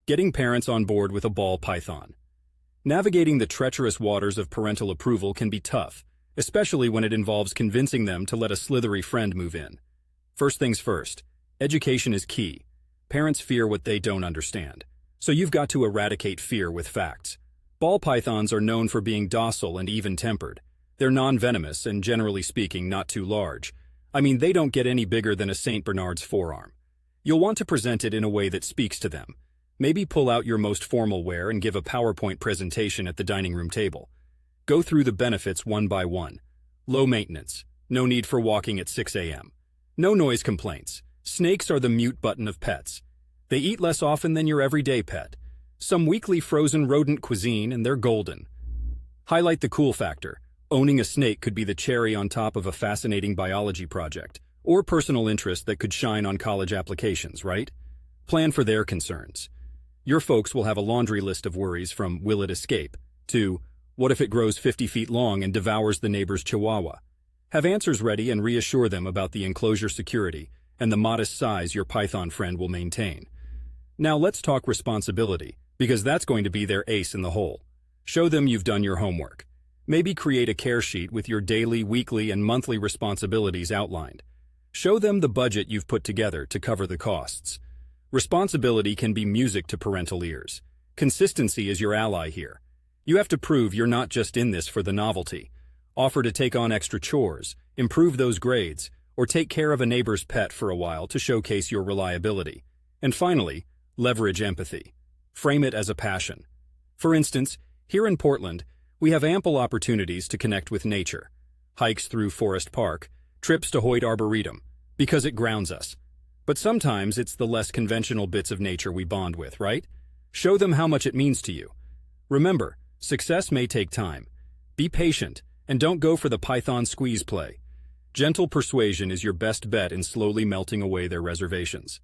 Getting parents on board with a ball python. Navigating the treacherous waters of parental approval can be tough, especially when it involves convincing them to let a slithery friend move in. First things first, education is key. Parents fear what they don't understand, so you've got to eradicate fear with facts. Ball pythons are known for being docile and even-tempered. They're non-venomous and, generally speaking, not too large. I mean, they don't get any bigger than a St. Bernard's forearm. You'll want to present it in a way that speaks to them. Maybe pull out your most formal wear and give a PowerPoint presentation at the dining room table. Go through the benefits one by one. Low maintenance. No need for walking at 6 a.m. No noise complaints. Snakes are the mute button of pets. They eat less often than your everyday pet. Some weekly frozen rodent cuisine and they're golden. Highlight the cool factor. Owning a snake could be the cherry on top of a fascinating biology project, or personal interest that could shine on college applications, right? Plan for their concerns. Your folks will have a laundry list of worries from will it escape to what if it grows 50 feet long and devours the neighbor's chihuahua? Have answers ready and reassure them about the enclosure security and the modest size your python friend will maintain. Now let's talk responsibility, because that's going to be their ace in the hole. Show them you've done your homework. Maybe create a care sheet with your daily, weekly, and monthly responsibilities outlined. Show them the budget you've put together to cover the costs. Responsibility can be music to parental ears. Consistency is your ally here. You have to prove you're not just in this for the novelty. Offer to take on extra chores, improve those grades, or take care of a neighbor's pet for a while to showcase your reliability. And finally, leverage empathy. Frame it as a passion. For instance, here in Portland, we have ample opportunities to connect with nature. Hikes through Forest Park, trips to Hoyt Arboretum, because it grounds us. But sometimes it's the less conventional bits of nature we bond with, right? Show them how much it means to you. Remember, success may take time. Be patient, and don't go for the python squeeze play. Gentle persuasion is your best bet in slowly melting away their reservations.